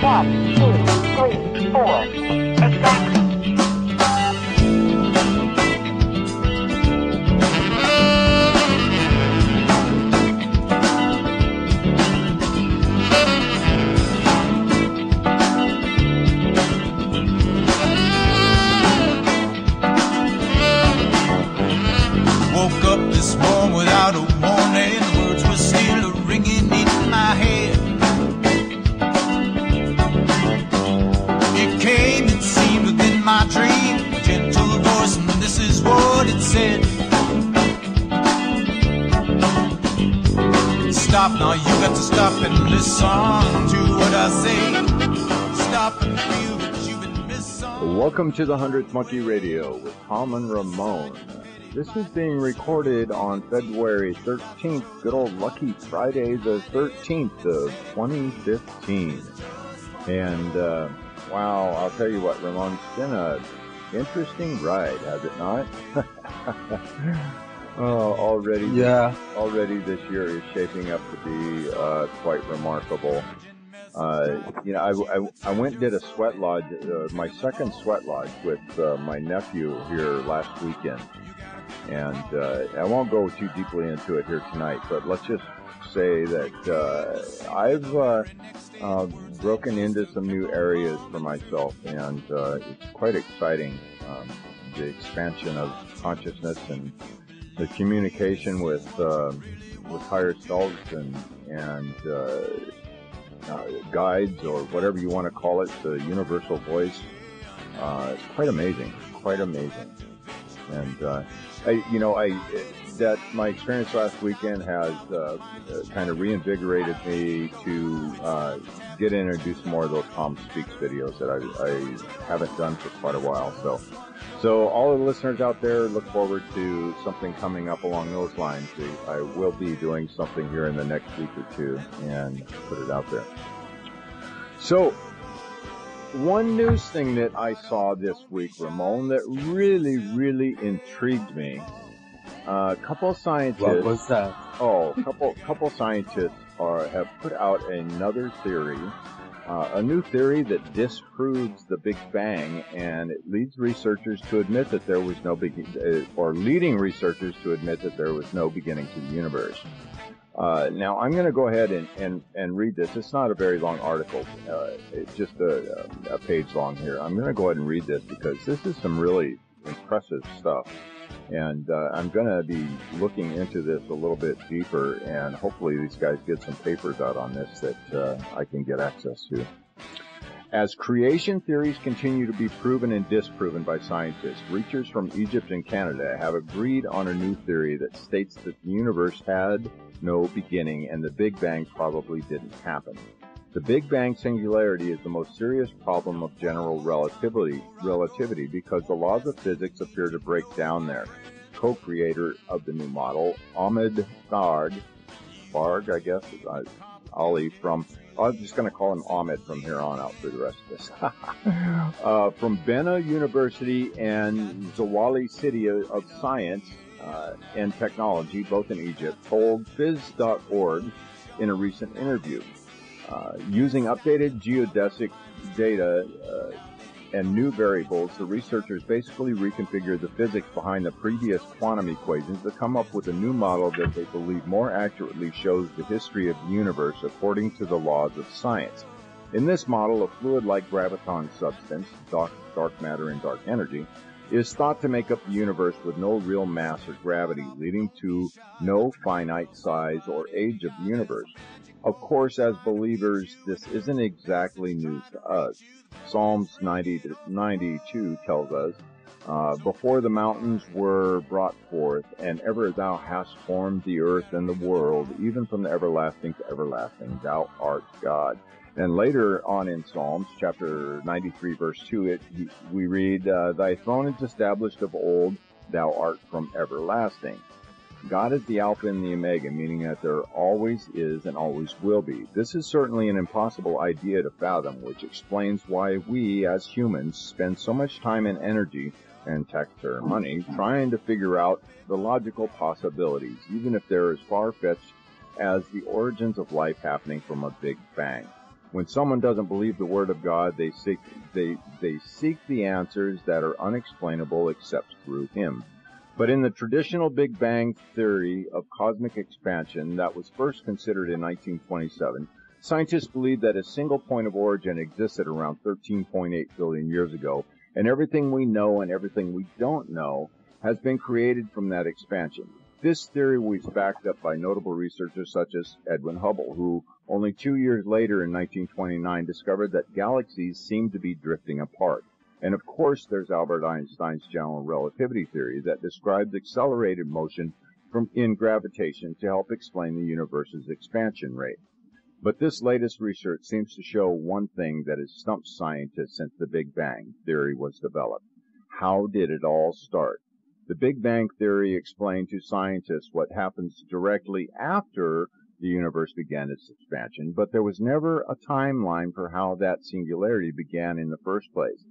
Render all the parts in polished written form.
1, 2, 3, 4. Exactly. Woke up this morning without a warning. The words were still ringing in my head. It came, it seemed within my dream, a gentle voice, and this is what it said. Stop now, you got to stop and listen to what I say. Stop and feel that you've been missing. Welcome to the 100th Monkey Radio with Tom and Ramon. This is being recorded on February 13th, good old lucky Friday the 13th of 2015. And, wow, I'll tell you what, Ramon, it's been an interesting ride, has it not? Already this year is shaping up to be quite remarkable. I went and did a sweat lodge, my second sweat lodge with my nephew here last weekend. And I won't go too deeply into it here tonight, but let's just say that I've broken into some new areas for myself, and it's quite exciting, the expansion of consciousness and the communication with higher selves and guides, or whatever you want to call it, the universal voice. It's quite amazing. And that my experience last weekend has kind of reinvigorated me to get in and do some more of those Tom Speaks videos that I haven't done for quite a while. So all of the listeners out there, look forward to something coming up along those lines. I will be doing something here in the next week or two and put it out there. So, one news thing that I saw this week, Ramon, that really, really intrigued me. A couple of scientists. What was that? Couple scientists have put out another theory, a new theory that disproves the Big Bang, and it leads researchers to admit that there was no leading researchers to admit that there was no beginning to the universe. Now, I'm going to go ahead and read this. It's not a very long article. It's just a page long here. I'm going to go ahead and read this because this is some really impressive stuff. And I'm going to be looking into this a little bit deeper, and hopefully these guys get some papers out on this that I can get access to. As creation theories continue to be proven and disproven by scientists, researchers from Egypt and Canada have agreed on a new theory that states that the universe had no beginning and the Big Bang probably didn't happen. The Big Bang singularity is the most serious problem of general relativity because the laws of physics appear to break down there. Co-creator of the new model, Ahmed Farg, I guess, Ali from, I'm just going to call him Ahmed from here on out for the rest of this, from Bena University and Zawali City of Science and Technology, both in Egypt, told Phys.org in a recent interview. Using updated geodesic data and new variables, the researchers basically reconfigured the physics behind the previous quantum equations to come up with a new model that they believe more accurately shows the history of the universe according to the laws of science. In this model, a fluid-like graviton substance, dark matter and dark energy, is thought to make up the universe with no real mass or gravity, leading to no finite size or age of the universe. Of course, as believers, this isn't exactly news to us. Psalms 90-92 tells us, before the mountains were brought forth, and ever thou hast formed the earth and the world, even from the everlasting to everlasting, thou art God. And later on in Psalms, chapter 93, verse 2, we read, thy throne is established of old, thou art from everlasting. God is the Alpha and the Omega, meaning that there always is and always will be. This is certainly an impossible idea to fathom, which explains why we, as humans, spend so much time and energy, and taxpayer money, trying to figure out the logical possibilities, even if they're as far-fetched as the origins of life happening from a Big Bang. When someone doesn't believe the Word of God, they seek the answers that are unexplainable except through Him. But in the traditional Big Bang theory of cosmic expansion that was first considered in 1927, scientists believe that a single point of origin existed around 13.8 billion years ago, and everything we know and everything we don't know has been created from that expansion. This theory was backed up by notable researchers such as Edwin Hubble, who only 2 years later in 1929 discovered that galaxies seemed to be drifting apart. And of course, there's Albert Einstein's general relativity theory that describes accelerated motion in gravitation to help explain the universe's expansion rate. But this latest research seems to show one thing that has stumped scientists since the Big Bang theory was developed. How did it all start? The Big Bang theory explained to scientists what happens directly after the universe began its expansion, but there was never a timeline for how that singularity began in the first place.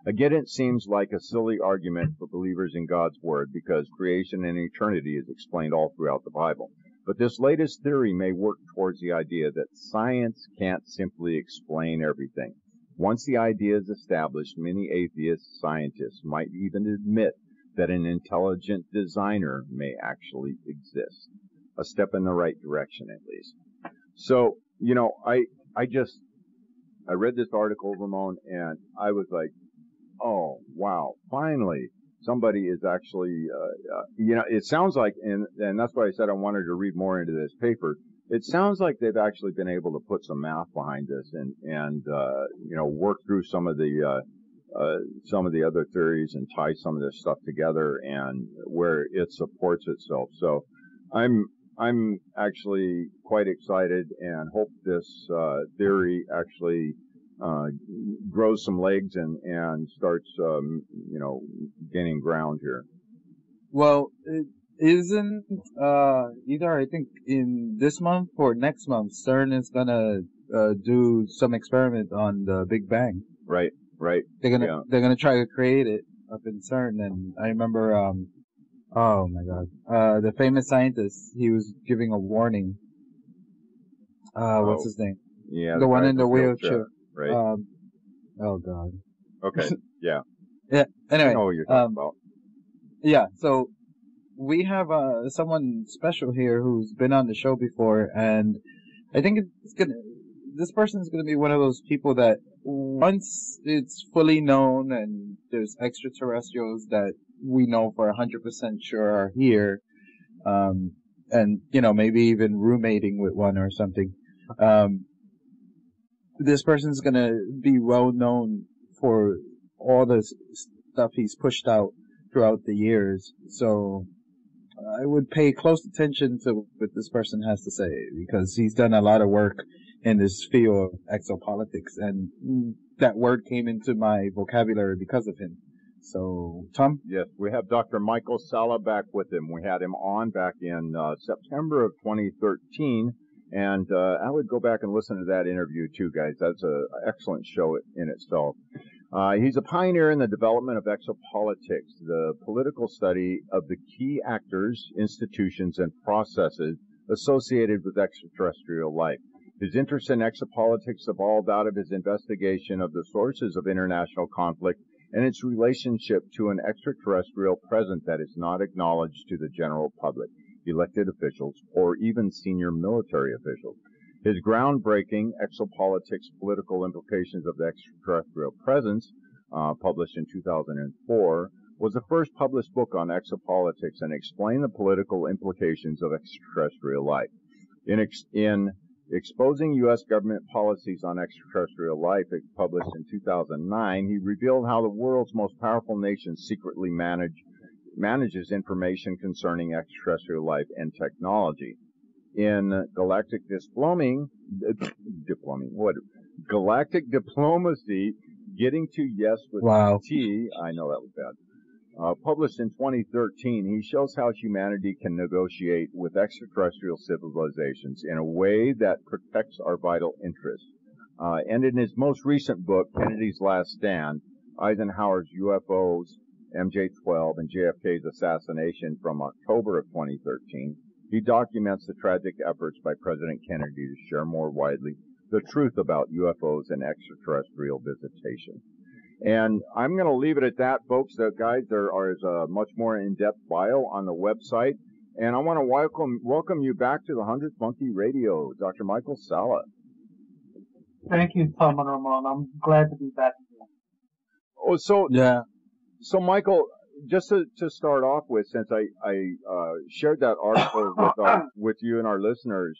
Again, it seems like a silly argument for believers in God's Word because creation and eternity is explained all throughout the Bible. But this latest theory may work towards the idea that science can't simply explain everything. Once the idea is established, many atheist scientists might even admit that an intelligent designer may actually exist. A step in the right direction, at least. So, I read this article, Ramon, and I was like, oh, wow, finally, somebody is actually, it sounds like, and that's why I said I wanted to read more into this paper. It sounds like they've actually been able to put some math behind this and work through some of the other theories and tie some of this stuff together and where it supports itself. So I'm actually quite excited and hope this theory actually grows some legs and starts gaining ground here. Well, it isn't either. I think in this month or next month, CERN is gonna do some experiment on the Big Bang. Right. They're gonna try to create it up in CERN, and I remember oh my God, the famous scientist, he was giving a warning. What's his name? Yeah, the one in the wheelchair. Right. Oh God. Okay. Yeah. Yeah. Anyway. I know what you're talking about. Yeah. So we have someone special here who's been on the show before, and I think this person is gonna be one of those people that once it's fully known and there's extraterrestrials that we know for 100% sure are here, and maybe even roommating with one or something. This person's gonna be well known for all the stuff he's pushed out throughout the years. So I would pay close attention to what this person has to say, because he's done a lot of work in this field of exopolitics, and that word came into my vocabulary because of him. So, Tom? Yes, we have Dr. Michael Salla back with him. We had him on back in September of 2013, and I would go back and listen to that interview too, guys. That's an excellent show in itself. He's a pioneer in the development of exopolitics, the political study of the key actors, institutions, and processes associated with extraterrestrial life. His interest in exopolitics evolved out of his investigation of the sources of international conflict and its relationship to an extraterrestrial presence that is not acknowledged to the general public, elected officials, or even senior military officials. His groundbreaking Exopolitics, Political Implications of the Extraterrestrial Presence, published in 2004, was the first published book on exopolitics and explained the political implications of extraterrestrial life. In Exposing U.S. Government Policies on Extraterrestrial Life, published in 2009, he revealed how the world's most powerful nation secretly manages information concerning extraterrestrial life and technology. In Galactic Diplomacy, Getting to Yes with T, I know that was bad, published in 2013, he shows how humanity can negotiate with extraterrestrial civilizations in a way that protects our vital interests. And in his most recent book, Kennedy's Last Stand, Eisenhower's UFOs, MJ-12, and JFK's Assassination from October of 2013, he documents the tragic efforts by President Kennedy to share more widely the truth about UFOs and extraterrestrial visitation. And I'm going to leave it at that, folks. Guys, there is a much more in-depth bio on the website. And I want to welcome you back to the 100th Monkey Radio, Dr. Michael Salla. Thank you, Tom and Ramon. I'm glad to be back again. Oh, so Yeah. So, Michael, just to start off with, since I shared that article with you and our listeners,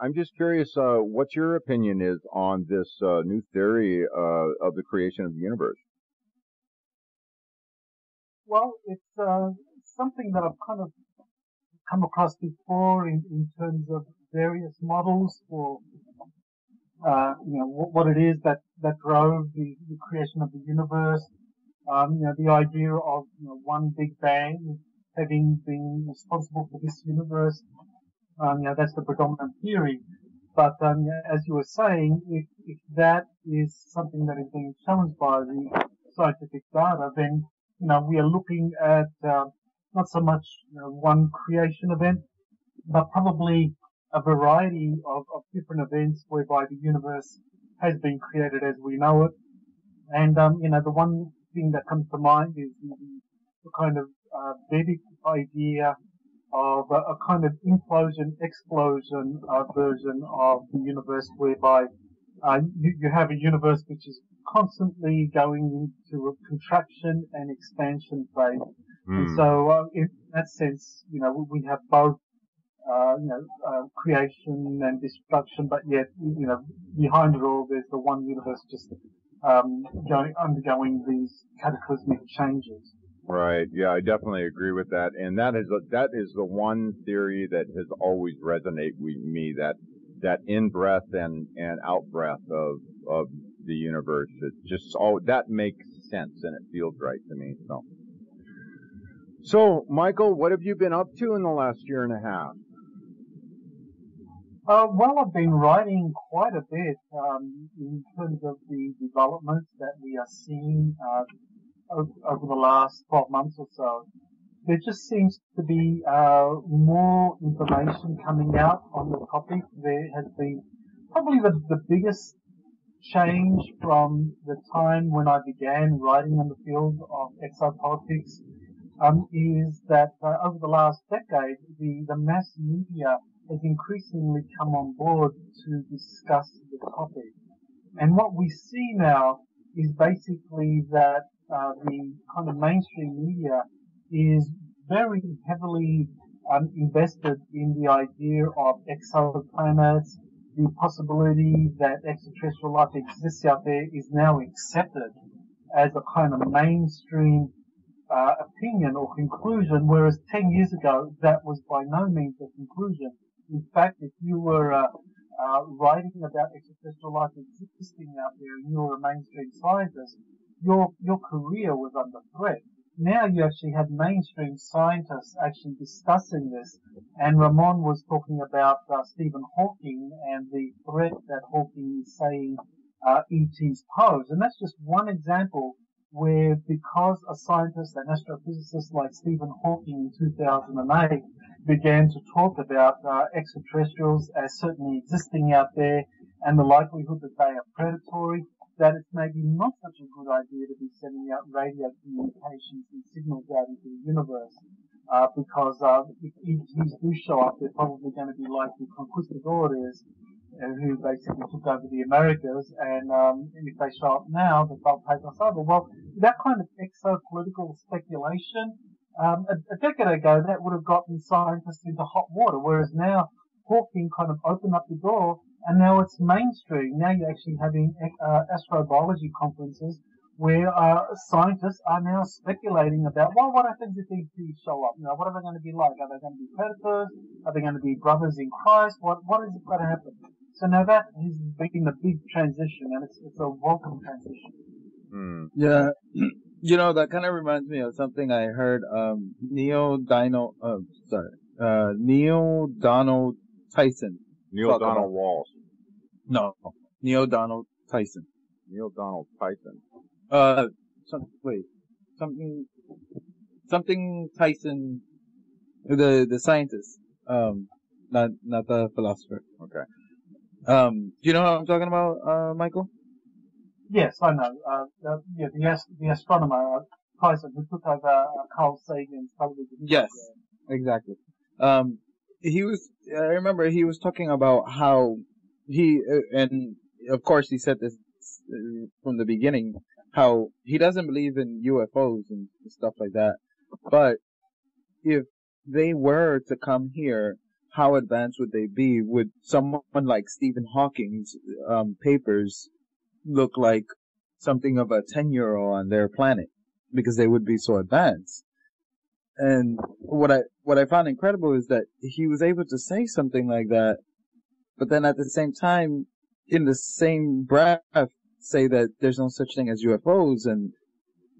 I'm just curious what your opinion is on this new theory of the creation of the universe. Well, it's something that I've kind of come across before in terms of various models for what it is that drove the creation of the universe. The idea of one big bang having been responsible for this universe. That's the predominant theory. But as you were saying, if that is something that is being challenged by the scientific data, then we are looking at not so much one creation event, but probably a variety of different events whereby the universe has been created as we know it. And the one thing that comes to mind is the kind of Vedic idea of a kind of implosion, explosion version of the universe, whereby you have a universe which is constantly going into a contraction and expansion phase. And so, in that sense, we have both, creation and destruction, but yet, behind it all, there's the one universe just undergoing these cataclysmic changes. Right. Yeah, I definitely agree with that. And that is the one theory that has always resonated with me, that in-breath and out-breath of the universe. It just that makes sense and it feels right to me. So, Michael, what have you been up to in the last year and a half? Well, I've been writing quite a bit in terms of the developments that we are seeing over the last 12 months or so. There just seems to be more information coming out on the topic. There has been probably the biggest change from the time when I began writing on the field of exopolitics is that over the last decade, the mass media has increasingly come on board to discuss the topic. And what we see now is basically that the kind of mainstream media is very heavily invested in the idea of exoplanets. The possibility that extraterrestrial life exists out there is now accepted as a kind of mainstream opinion or conclusion, whereas 10 years ago that was by no means a conclusion. In fact, if you were writing about extraterrestrial life existing out there and you were a mainstream scientist, your career was under threat. Now you actually have mainstream scientists actually discussing this, and Ramon was talking about Stephen Hawking and the threat that Hawking is saying ETs pose. And that's just one example where, because a scientist, an astrophysicist like Stephen Hawking in 2008 began to talk about extraterrestrials as certainly existing out there and the likelihood that they are predatory, that it's maybe not such a good idea to be sending out radio communications and signals out into the universe, because if ETs do show up, they're probably going to be like the conquistadores who basically took over the Americas, and if they show up now, then they'll take us over. Well, that kind of exopolitical speculation, a decade ago, that would have gotten scientists into hot water, whereas now Hawking kind of opened up the door, and now it's mainstream. Now you're actually having astrobiology conferences where scientists are now speculating about, well, what happens if these things show up? What are they going to be like? Are they going to be predators? Are they going to be brothers in Christ? What is going to happen? So now that has been a big transition, and it's a welcome transition. Yeah, that kind of reminds me of something I heard. Neil Donald Tyson. Neil Donald Walsh. No, Neil Donald Tyson. Neil Donald Tyson. Something Tyson, the scientist, not the philosopher. Okay. Do you know what I'm talking about, Michael? Yes, I know. The astronomer Tyson who took over Carl Sagan's television Yes, program. exactly. Um, I remember he was talking about how and of course he said this from the beginning, how he doesn't believe in UFOs and stuff like that. But if they were to come here, how advanced would they be? Would someone like Stephen Hawking's papers look like something of a 10-year-old on their planet? Because they would be so advanced. And what I found incredible is that he was able to say something like that, but then at the same time, in the same breath, say that there's no such thing as UFOs. And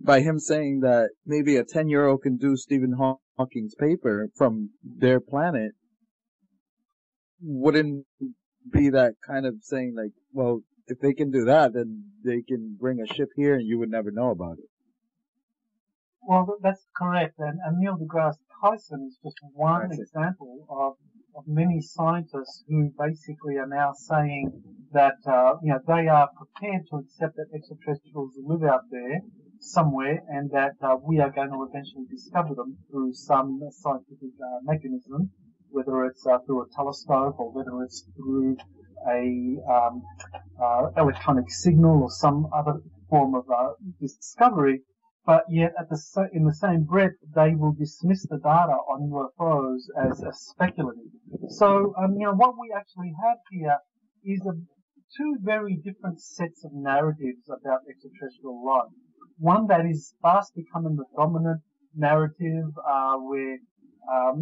by him saying that maybe a 10-year-old can do Stephen Hawking's paper from their planet, wouldn't be that kind of saying like, well, if they can do that, then they can bring a ship here and you would never know about it. Well, that's correct. And Neil deGrasse Tyson is just one example of many scientists who basically are now saying that they are prepared to accept that extraterrestrials live out there somewhere, and that we are going to eventually discover them through some scientific mechanism, whether it's through a telescope or whether it's through a electronic signal or some other form of discovery. But yet, in the same breath, they will dismiss the data on UFOs as speculative. So, what we actually have here is two very different sets of narratives about extraterrestrial life. One that is fast becoming the dominant narrative, where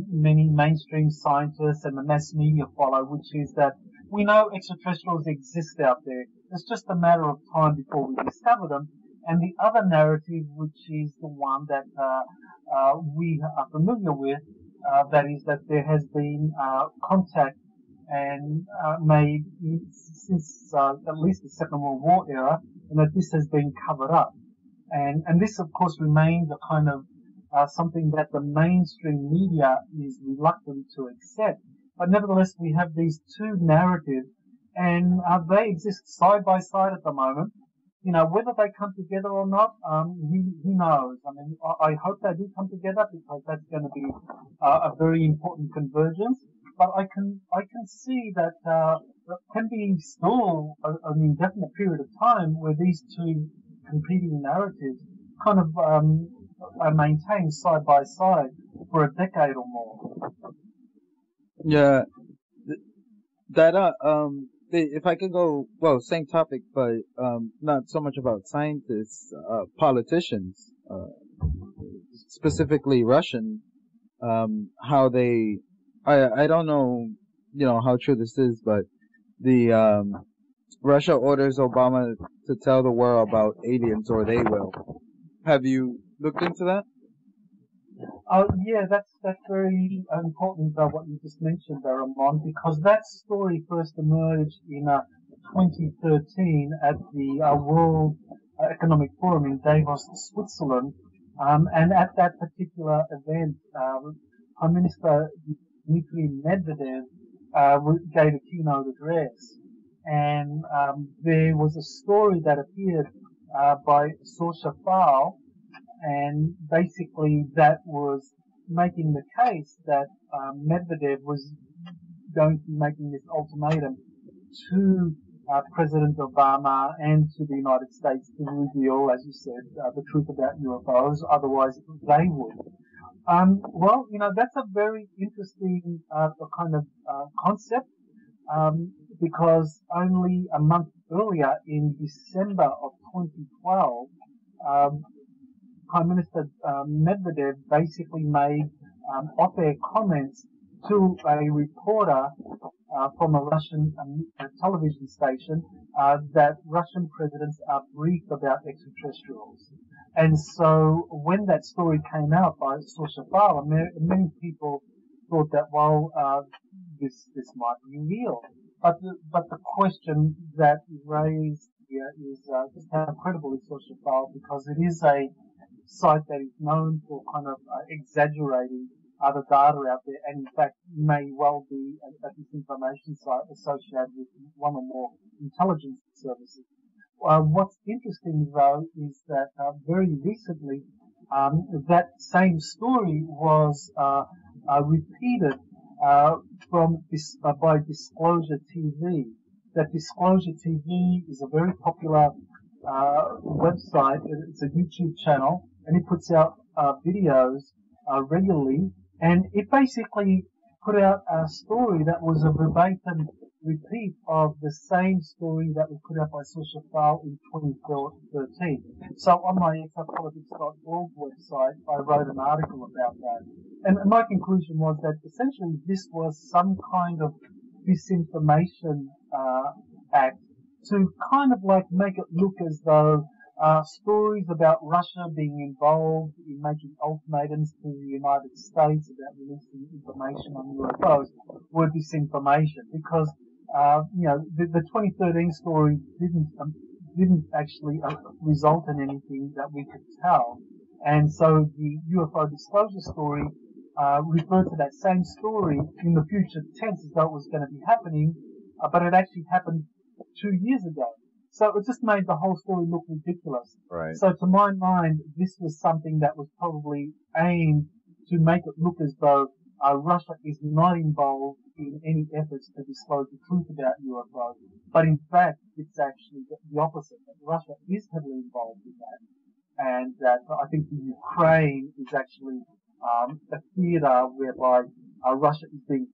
many mainstream scientists and the mass media follow, which is that we know extraterrestrials exist out there. It's just a matter of time before we discover them. And the other narrative, which is the one that we are familiar with, that is that there has been contact and made since at least the Second World War era, and that this has been covered up. And this, of course, remains a kind of something that the mainstream media is reluctant to accept. But nevertheless, we have these two narratives, and they exist side by side at the moment. Whether they come together or not, who knows? I mean, I hope they do come together because that's going to be a very important convergence. But I can see that there can be still an indefinite period of time where these two competing narratives kind of are maintained side by side for a decade or more. Yeah, that if I could go, well, same topic, but not so much about scientists, politicians, specifically Russian, how they, I don't know, how true this is, but the Russia orders Obama to tell the world about aliens or they will. Have you looked into that? Yeah, that's very important what you just mentioned there, Ramon, because that story first emerged in 2013 at the World Economic Forum in Davos, Switzerland, and at that particular event, Prime Minister Dmitry Medvedev gave a keynote address, and there was a story that appeared by Saoirse Fowle. And basically, that was making the case that Medvedev was going to be making this ultimatum to President Obama and to the United States to reveal, as you said, the truth about UFOs. Otherwise, they would. Well, that's a very interesting kind of concept because only a month earlier, in December of 2012, Prime Minister Medvedev basically made off-air comments to a reporter from a Russian television station that Russian presidents are briefed about extraterrestrials. And so when that story came out by Saoirse Fowle, many people thought that, well, this might be real. But the question that is raised here is just how credible is Saoirse Fowle, because it is a site that is known for kind of exaggerating other data out there, and in fact may well be a disinformation site associated with one or more intelligence services. What's interesting though is that very recently that same story was repeated by Disclosure TV. That Disclosure TV is a very popular website. It's a YouTube channel, and it puts out videos regularly. And it basically put out a story that was a verbatim repeat of the same story that was put out by Salla in 2013. So on my exopolitics.org website, I wrote an article about that. And my conclusion was that essentially this was some kind of disinformation act to kind of like make it look as though stories about Russia being involved in making ultimatums to the United States about releasing information on UFOs were disinformation, because the 2013 story didn't actually result in anything that we could tell, and so the UFO disclosure story referred to that same story in the future tense as though it was going to be happening, but it actually happened 2 years ago. So it just made the whole story look ridiculous. Right. So to my mind, this was something that was probably aimed to make it look as though Russia is not involved in any efforts to disclose the truth about UFOs. But in fact, it's actually the opposite. That Russia is heavily involved in that. And that I think the Ukraine is actually a theater whereby Russia is being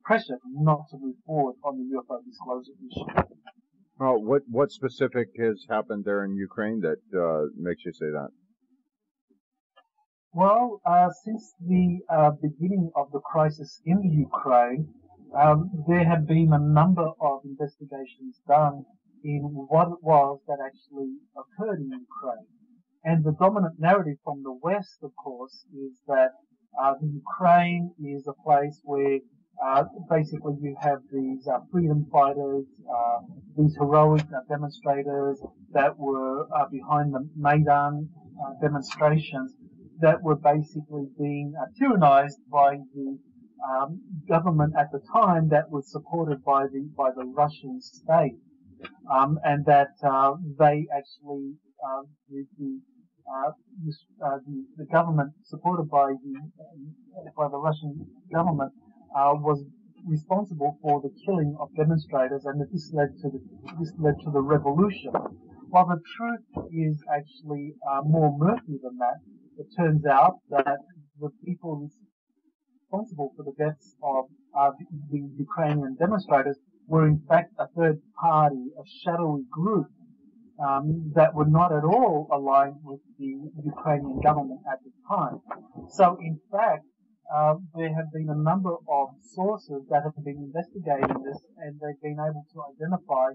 pressured not to move forward on the UFO disclosure issue. Well, what specific has happened there in Ukraine that makes you say that? Well, since the beginning of the crisis in the Ukraine, there have been a number of investigations done in what it was that actually occurred in Ukraine. And the dominant narrative from the West, of course, is that the Ukraine is a place where basically you have these freedom fighters, these heroic demonstrators that were behind the Maidan demonstrations that were basically being tyrannized by the government at the time that was supported by the Russian state, and that they actually the government supported by the Russian government was responsible for the killing of demonstrators, and that this led to the revolution. While the truth is actually more murky than that, it turns out that the people responsible for the deaths of the Ukrainian demonstrators were in fact a third party, a shadowy group that were not at all aligned with the Ukrainian government at the time. So in fact, there have been a number of sources that have been investigating this, and they've been able to identify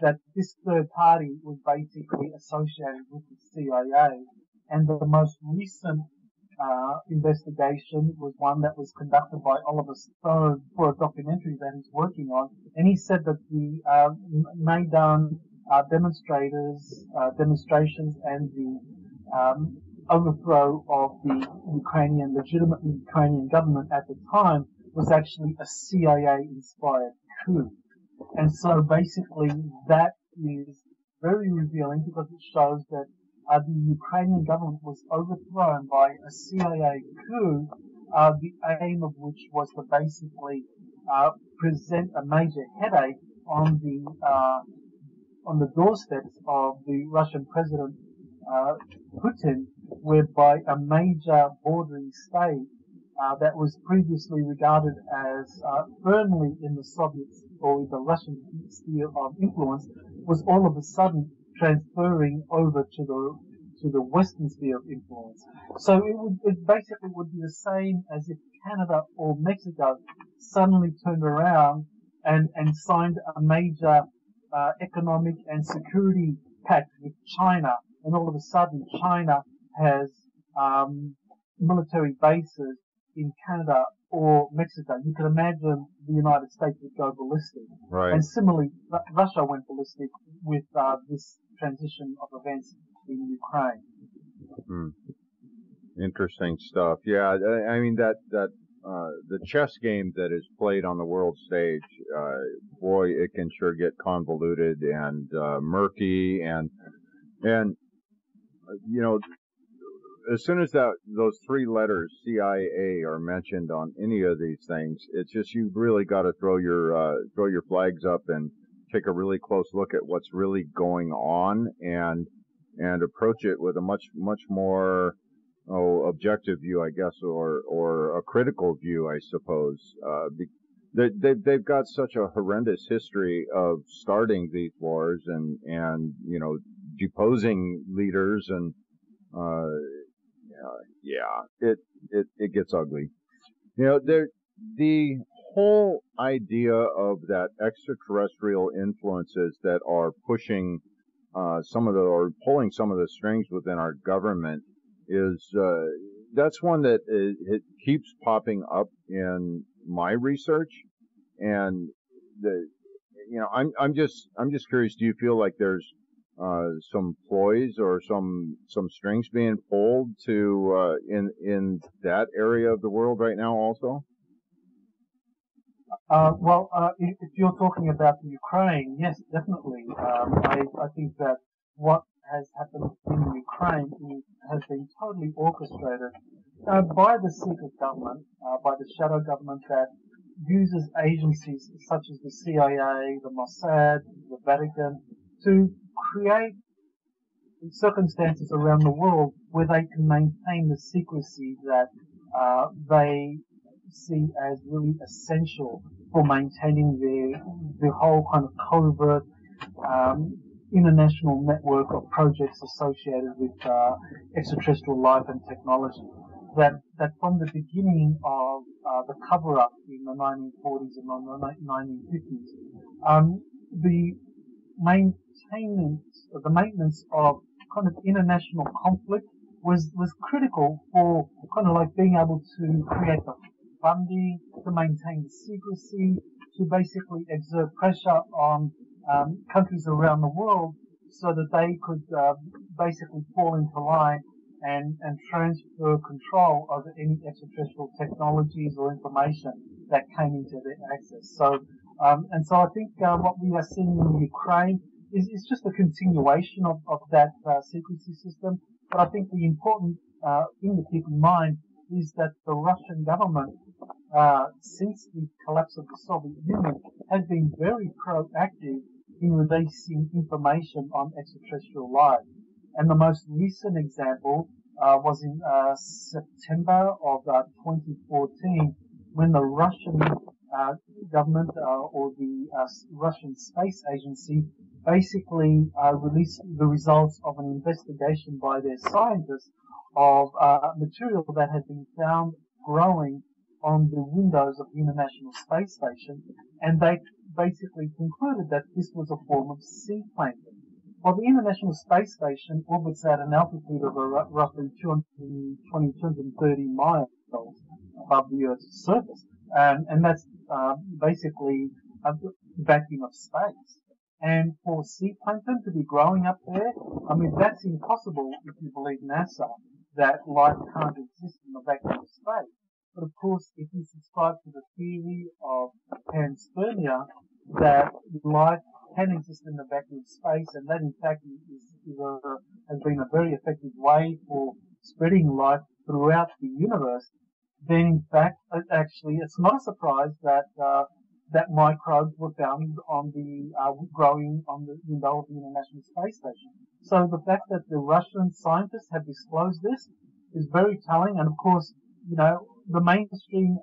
that this third party was basically associated with the CIA. And the most recent investigation was one that was conducted by Oliver Stone for a documentary that he's working on, and he said that the Maidan demonstrations and the overthrow of the legitimate Ukrainian government at the time was actually a CIA-inspired coup. And so basically that is very revealing, because it shows that the Ukrainian government was overthrown by a CIA coup, the aim of which was to basically present a major headache on the doorsteps of the Russian President Putin, whereby a major bordering state that was previously regarded as firmly in the Soviet or the Russian sphere of influence was all of a sudden transferring over to the Western sphere of influence. So it basically would be the same as if Canada or Mexico suddenly turned around and signed a major economic and security pact with China, and all of a sudden China has military bases in Canada or Mexico. You can imagine the United States would go ballistic. Right. And similarly, Russia went ballistic with this transition of events in Ukraine. Interesting stuff. Yeah, I mean that the chess game that is played on the world stage, boy, it can sure get convoluted and murky, and you know, as soon as those three letters CIA are mentioned on any of these things, it's just you've really got to throw your flags up and take a really close look at what's really going on, and approach it with a much more objective view, I guess, or a critical view, I suppose. They've got such a horrendous history of starting these wars and you know, deposing leaders, and it gets ugly. You know, the whole idea of that extraterrestrial influences that are pushing or pulling some of the strings within our government is that's one that it keeps popping up in my research, and I'm just curious. Do you feel like there's some ploys or some strings being pulled to in that area of the world right now also? If you're talking about the Ukraine, yes, definitely. I think that what has happened in Ukraine has been totally orchestrated by the secret government, by the shadow government that uses agencies such as the CIA, the Mossad, the Vatican, to create circumstances around the world where they can maintain the secrecy that they see as really essential for maintaining the whole kind of covert international network of projects associated with extraterrestrial life and technology. That from the beginning of the cover-up in the 1940s and the 1950s, the maintenance of kind of international conflict was critical for kind of like being able to create the funding, to maintain the secrecy, to basically exert pressure on countries around the world so that they could basically fall into line and transfer control over any extraterrestrial technologies or information that came into their access. So I think what we are seeing in Ukraine is just a continuation of that secrecy system. But I think the important thing to keep in mind is that the Russian government, since the collapse of the Soviet Union, has been very proactive in releasing information on extraterrestrial life. And the most recent example was in September of 2014, when the Russian government or the Russian Space Agency basically released the results of an investigation by their scientists of material that had been found growing on the windows of the International Space Station, and they basically concluded that this was a form of sea plankton. Well, the International Space Station orbits at an altitude of roughly 220-230 miles above the Earth's surface, and that's basically a vacuum of space. And for sea plankton to be growing up there, I mean, that's impossible if you believe NASA that life can't exist in the vacuum of space. But of course, if you subscribe to the theory of panspermia, that life can exist in the vacuum of space, and that in fact has been a very effective way for spreading life throughout the universe, then in fact, actually, it's not a surprise that that microbes were found on the growing on the window of the International Space Station. So the fact that the Russian scientists have disclosed this is very telling, and of course, you know, the mainstream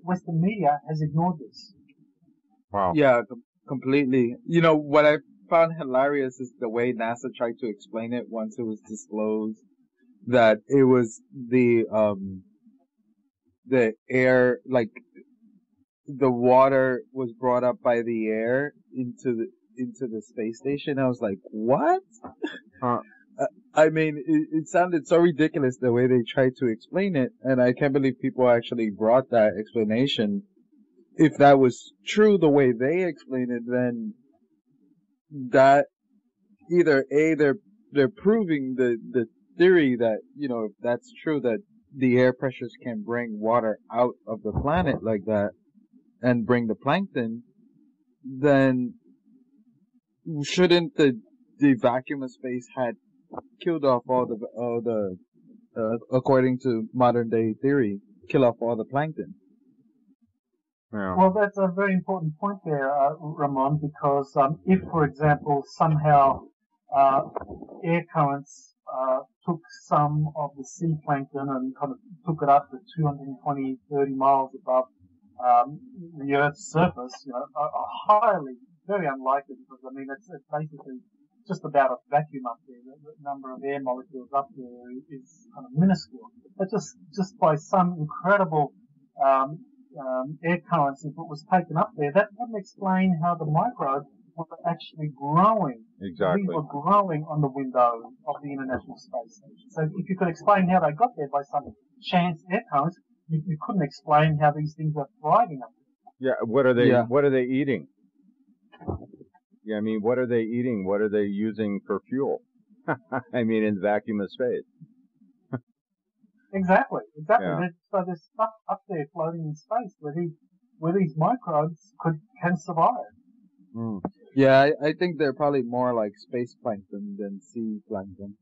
Western media has ignored this. Wow. Yeah, completely. You know, what I found hilarious is the way NASA tried to explain it once it was disclosed, that it was the air, like the water was brought up by the air into the space station. I was like, what? I mean, it sounded so ridiculous the way they tried to explain it, and I can't believe people actually brought that explanation. If that was true the way they explained it, then that either A, they're proving the theory that, you know, if that's true, that the air pressures can bring water out of the planet like that and bring the plankton, then shouldn't the vacuum of space had killed off all the according to modern day theory, kill off all the plankton? Yeah. Well, that's a very important point there, Ramon, because if, for example, somehow air currents took some of the sea plankton and kind of took it up to 220, 30 miles above the Earth's surface, highly, very unlikely, because I mean it's basically just about a vacuum up there. The number of air molecules up there is kind of minuscule. But just by some incredible air currents, if it was taken up there, that wouldn't explain how the microbes were actually growing. Exactly. These were growing on the window of the International Space Station. So if you could explain how they got there by some chance air currents, you couldn't explain how these things are thriving up there. Yeah. What are they eating? Yeah, I mean, what are they eating? What are they using for fuel? I mean, in the vacuum of space. Exactly. Yeah. So there's stuff up there floating in space where these microbes can survive. Mm. Yeah, I think they're probably more like space plankton than sea plankton.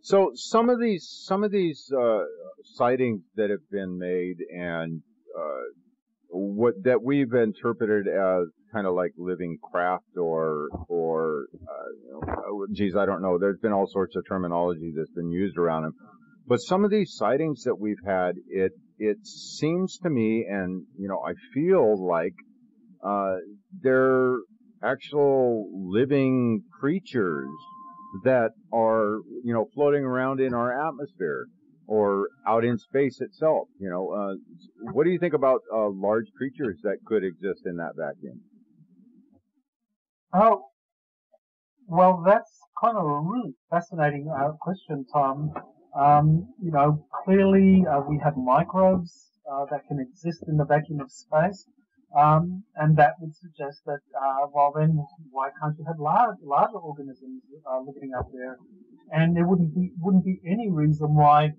So some of these sightings that have been made and what that we've interpreted as kind of like living craft or geez, I don't know. There's been all sorts of terminology that's been used around them. But some of these sightings that we've had, it seems to me, and I feel like they're actual living creatures that are floating around in our atmosphere or out in space itself. What do you think about large creatures that could exist in that vacuum? Oh, well, that's kind of a really fascinating question, Tom. Clearly we have microbes that can exist in the vacuum of space, and that would suggest that, well, then why can't you have larger organisms living up there? And there wouldn't be any reason why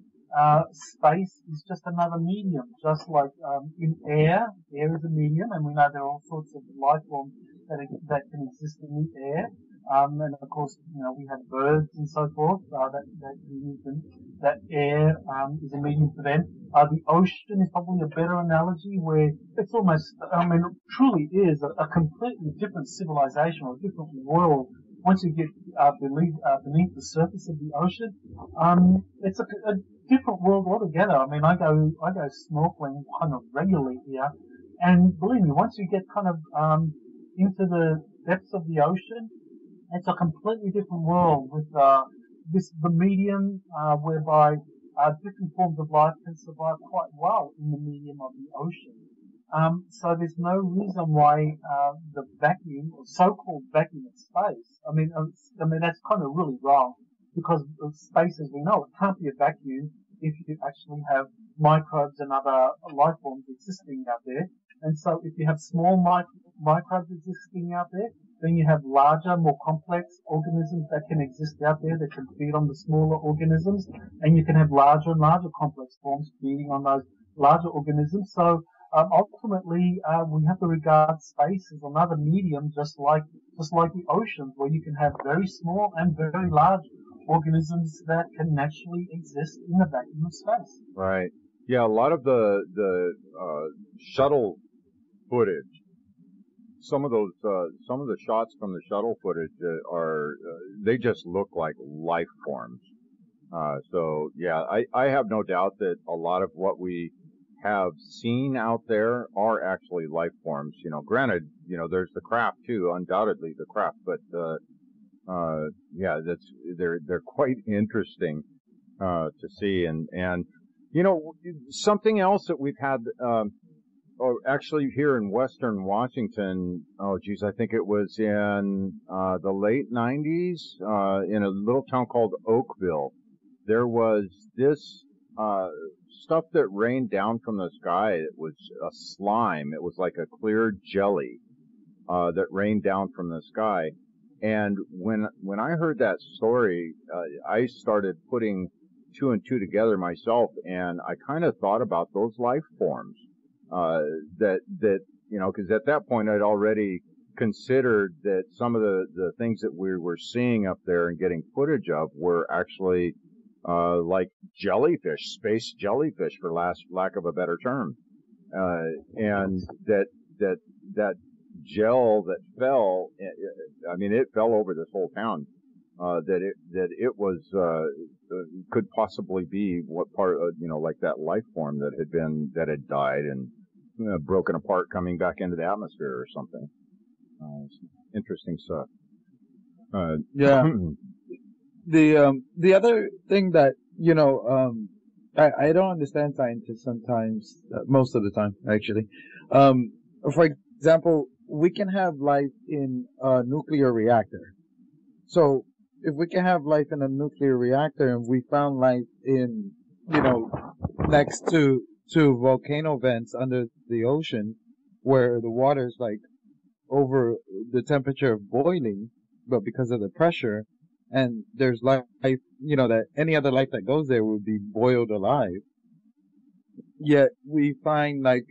space is just another medium, just like in air. Air is a medium, and we know there are all sorts of life forms that can exist in the air. And of course, we have birds and so forth that use them. That air is a medium for them. The ocean is probably a better analogy, where it's almost, it truly is a completely different civilization or a different world. Once you get beneath the surface of the ocean, it's a different world altogether. I mean, I go snorkeling kind of regularly here, and believe me, once you get kind of into the depths of the ocean, it's a completely different world with the medium whereby different forms of life can survive quite well in the medium of the ocean. So there's no reason why the vacuum, or so-called vacuum of space, I mean that's kind of really wrong, because space, as we know, it can't be a vacuum if you actually have microbes and other life forms existing out there. And so if you have small microbes existing out there, then you have larger, more complex organisms that can exist out there that can feed on the smaller organisms, and you can have larger and larger complex forms feeding on those larger organisms. So ultimately, we have to regard space as another medium, just like the oceans, where you can have very small and very large organisms that can naturally exist in the vacuum of space. Right. Yeah, a lot of the shuttle footage. Some of the shots from the shuttle footage they just look like life forms. So yeah, I have no doubt that a lot of what we have seen out there are actually life forms. Granted, there's the craft too, undoubtedly the craft, but yeah, they're quite interesting to see, and something else that we've had. Actually, here in Western Washington, oh geez, I think it was in the late 90s, in a little town called Oakville. There was this stuff that rained down from the sky. It was a slime. It was like a clear jelly that rained down from the sky. And when I heard that story, I started putting two and two together myself, and I kind of thought about those life forms that because at that point I'd already considered that some of the things that we were seeing up there and getting footage of were actually like jellyfish, space jellyfish, for lack of a better term, and that gel that fell, I mean, it fell over this whole town. That it was could possibly be what part of, like that life form that had died and broken apart, coming back into the atmosphere or something. Interesting stuff. Yeah. The other thing that I don't understand scientists sometimes, most of the time actually. For example, we can have life in a nuclear reactor. So if we can have life in a nuclear reactor and we found life in, next to volcano vents under the ocean where the water's like over the temperature of boiling, but because of the pressure, and there's life, that any other life that goes there would be boiled alive. Yet we find like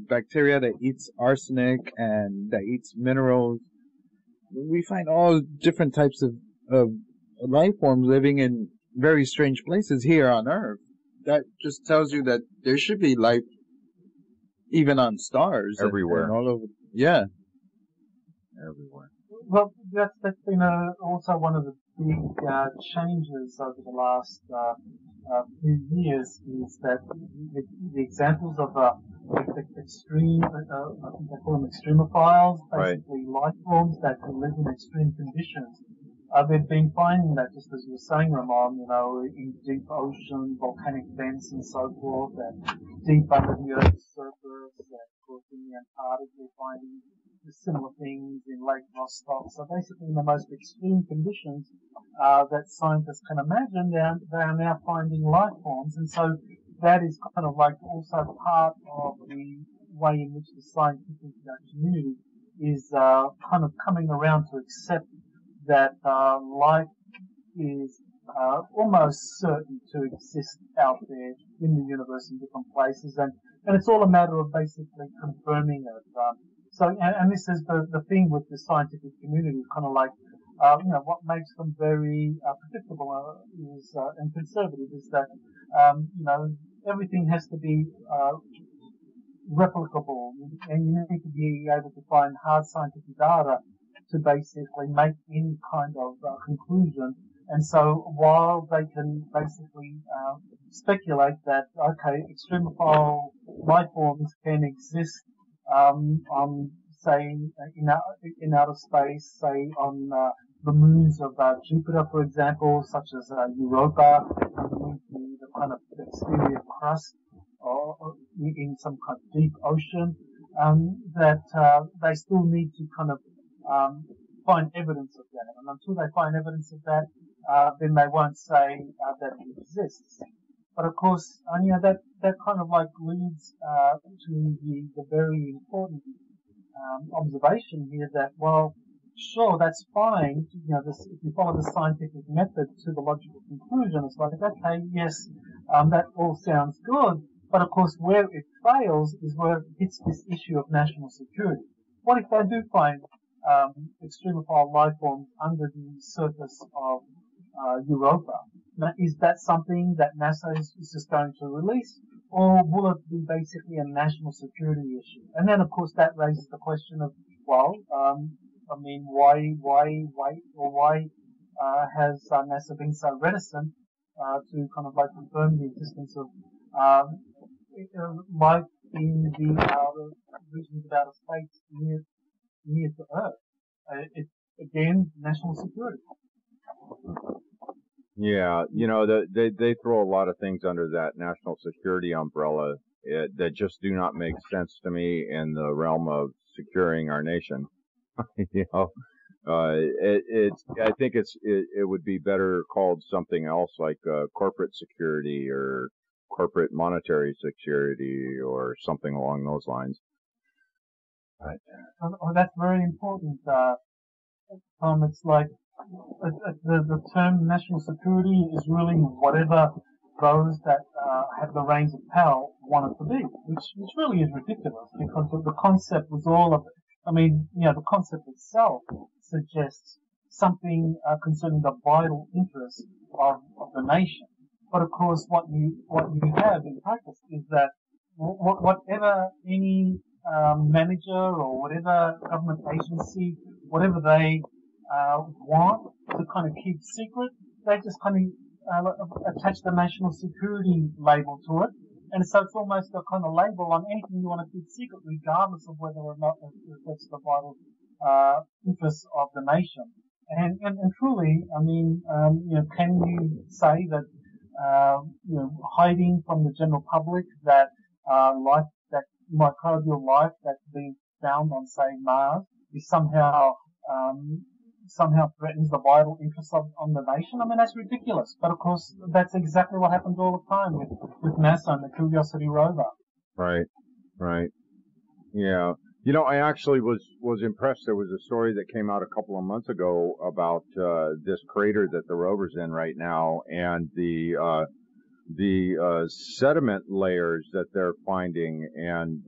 bacteria that eats arsenic and that eats minerals. We find all different types of life forms living in very strange places here on Earth. That just tells you that there should be life even on stars everywhere, and all over. Yeah, everywhere. Well, that's been also one of the big changes over the last few years, is that the examples of extreme, I think they call them extremophiles, basically life forms that can live in extreme conditions. They've been finding that, just as you were saying, Ramon, in deep ocean, volcanic vents and so forth, and deep under the Earth's surface, and of course in the Antarctic we're finding similar things in Lake Vostok. So basically in the most extreme conditions that scientists can imagine, they are now finding life forms. And so that is kind of like also part of the way in which the scientific community is kind of coming around to accept that life is almost certain to exist out there in the universe in different places, and it's all a matter of basically confirming it. And this is the thing with the scientific community, kind of like, what makes them very predictable and conservative is that, everything has to be replicable, and you need to be able to find hard scientific data to basically make any kind of conclusion. And so while they can basically speculate that, okay, extremophile life forms can exist on, say, in outer space, say on the moons of Jupiter, for example, such as Europa, underneath the kind of exterior crust, or in some kind of deep ocean, that they still need to kind of find evidence of that. And until they find evidence of that, then they won't say that it exists. But of course, that kind of like leads to the very important observation here that, well, sure, that's fine. If you follow the scientific method to the logical conclusion, it's like, okay, yes, that all sounds good. But of course, where it fails is where it hits this issue of national security. What if they do find extremophile life forms under the surface of Europa? Now, is that something that NASA is just going to release, or will it be basically a national security issue? And then, of course, that raises the question of, well, why has NASA been so reticent to kind of like confirm the existence of life in the outer regions of outer space near to Earth? It's again national security. Yeah, they throw a lot of things under that national security umbrella that just do not make sense to me in the realm of securing our nation. I think it would be better called something else, like corporate security or corporate monetary security or something along those lines. Right. Oh, that's very important, Tom. It's like, the term national security is really whatever those that have the reins of power want it to be, which really is ridiculous because the concept was all of, I mean, the concept itself suggests something concerning the vital interests of the nation. But of course, what you have in practice is that whatever any manager or whatever government agency, whatever they want to kind of keep secret, they just kind of attach the national security label to it. And so it's almost a kind of label on anything you want to keep secret, regardless of whether or not it reflects the vital interests of the nation. And truly, I mean, can you say that, hiding from the general public that life, that microbial life that's being found on, say, Mars, is somehow threatens the vital interests of the nation? I mean, that's ridiculous. But of course, that's exactly what happens all the time with NASA and the Curiosity rover. Right. Yeah. I actually was impressed. There was a story that came out a couple of months ago about this crater that the rover's in right now, and the sediment layers that they're finding, and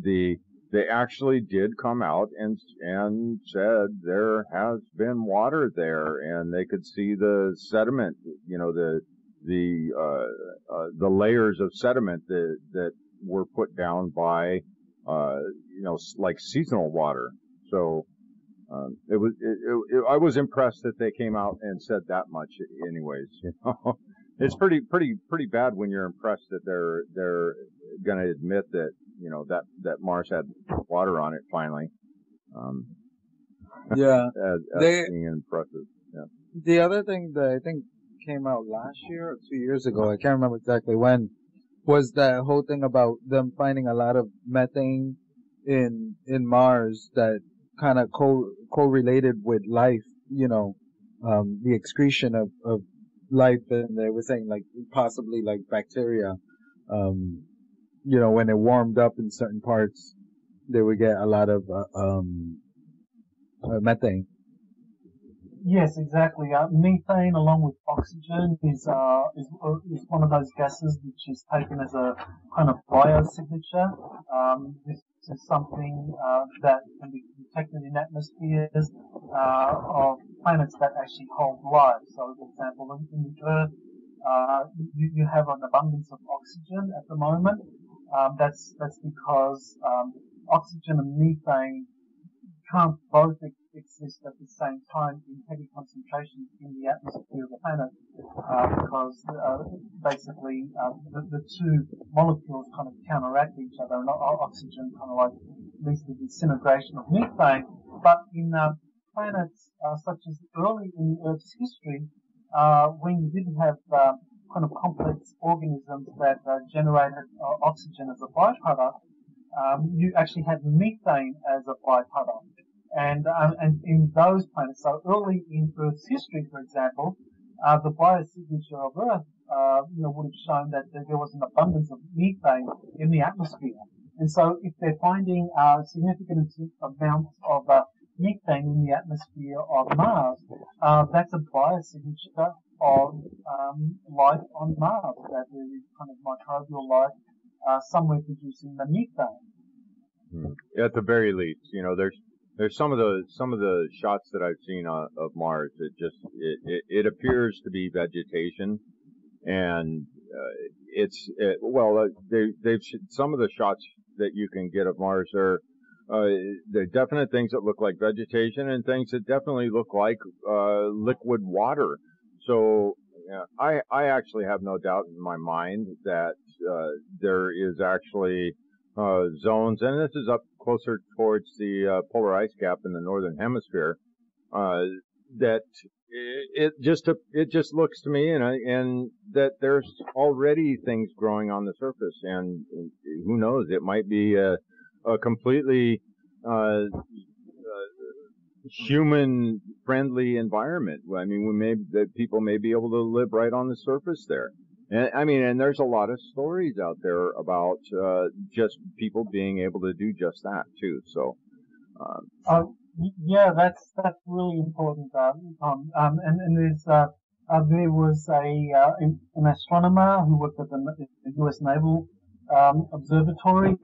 they actually did come out and said there has been water there, and they could see the sediment, the layers of sediment that were put down by like seasonal water. So I was impressed that they came out and said that much. Anyways, it's pretty bad when you're impressed that they're going to admit that that Mars had water on it finally. Yeah, as being impressive. Yeah. the other thing that I think came out last year or 2 years ago, I can't remember exactly when, was that whole thing about them finding a lot of methane in Mars that kind of correlated with life, the excretion of life, and they were saying like possibly like bacteria, when it warmed up in certain parts, they would get a lot of methane. Yes, exactly. Methane, along with oxygen, is one of those gases which is taken as a kind of biosignature. This is something that can be detected in atmospheres of planets that actually hold life. So, for example, in the Earth, you have an abundance of oxygen at the moment. That's because oxygen and methane can't both exist at the same time in heavy concentrations in the atmosphere of the planet because basically the two molecules kind of counteract each other, and oxygen kind of like leads to the disintegration of methane. But in planets such as early in Earth's history, when you didn't have kind of complex organisms that generated oxygen as a byproduct, you actually had methane as a byproduct. And in those planets, so early in Earth's history, for example, the biosignature of Earth, would have shown that there was an abundance of methane in the atmosphere. And so, if they're finding significant amounts of methane in the atmosphere of Mars, that's a biosignature of life on Mars, that there is kind of microbial life somewhere producing the methane. At the very least, there's some of the shots that I've seen of Mars. It appears to be vegetation, and they've some of the shots that you can get of Mars are there are definite things that look like vegetation and things that definitely look like liquid water. So I actually have no doubt in my mind that there is actually zones, and this is up closer towards the polar ice cap in the northern hemisphere, that it just looks to me, and that there's already things growing on the surface, and who knows, it might be a completely human friendly environment. I mean, people may be able to live right on the surface there. And there's a lot of stories out there about just people being able to do just that too. So, Yeah, that's really important, Tom. And there was an astronomer who worked at the U.S. Naval Observatory,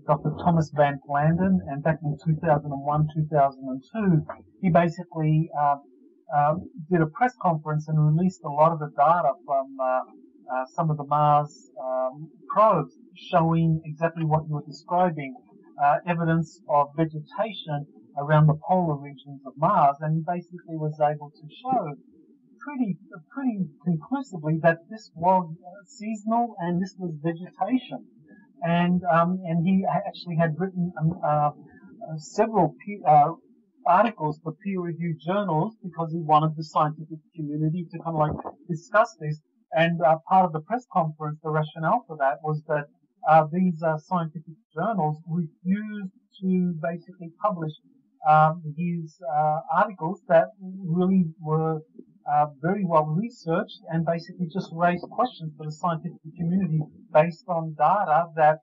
Dr. Thomas Van Flandern, and back in 2001, 2002, he basically did a press conference and released a lot of the data from some of the Mars probes showing exactly what you were describing, evidence of vegetation around the polar regions of Mars, and he basically was able to show pretty conclusively that this was seasonal and this was vegetation, and he actually had written several articles for peer-reviewed journals because he wanted the scientific community to kind of like discuss this. And part of the press conference, the rationale for that was that these scientific journals refused to basically publish his articles that really were very well researched and basically just raised questions for the scientific community based on data that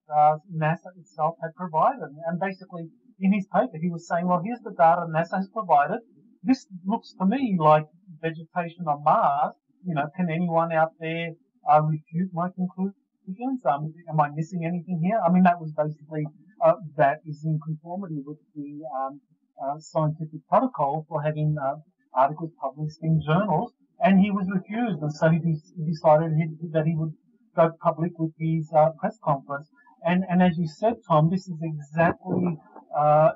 NASA itself had provided. And basically, in his paper, he was saying, well, here's the data NASA has provided. This looks to me like vegetation on Mars. Can anyone out there refute my conclusions? Am I missing anything here? I mean, that was basically, that is in conformity with the scientific protocol for having articles published in journals, and he was refused, and so he decided that he would go public with his press conference. And as you said, Tom, this is exactly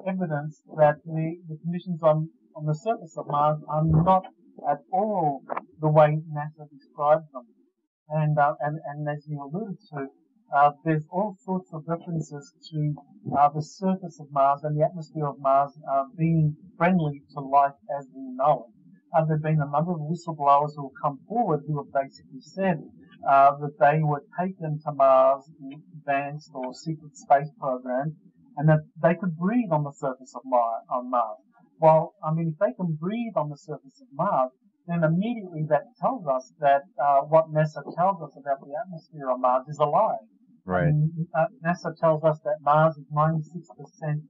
evidence that the conditions on the surface of Mars are not at all the way NASA describes them. And as you alluded to, there's all sorts of references to the surface of Mars and the atmosphere of Mars being friendly to life as we know it. There have been a number of whistleblowers who have come forward who have basically said that they were taken to Mars in advanced or secret space programs and that they could breathe on the surface of Mars. Well, I mean, if they can breathe on the surface of Mars, then immediately that tells us that what NASA tells us about the atmosphere of Mars is a lie. Right. I mean, NASA tells us that Mars is 96%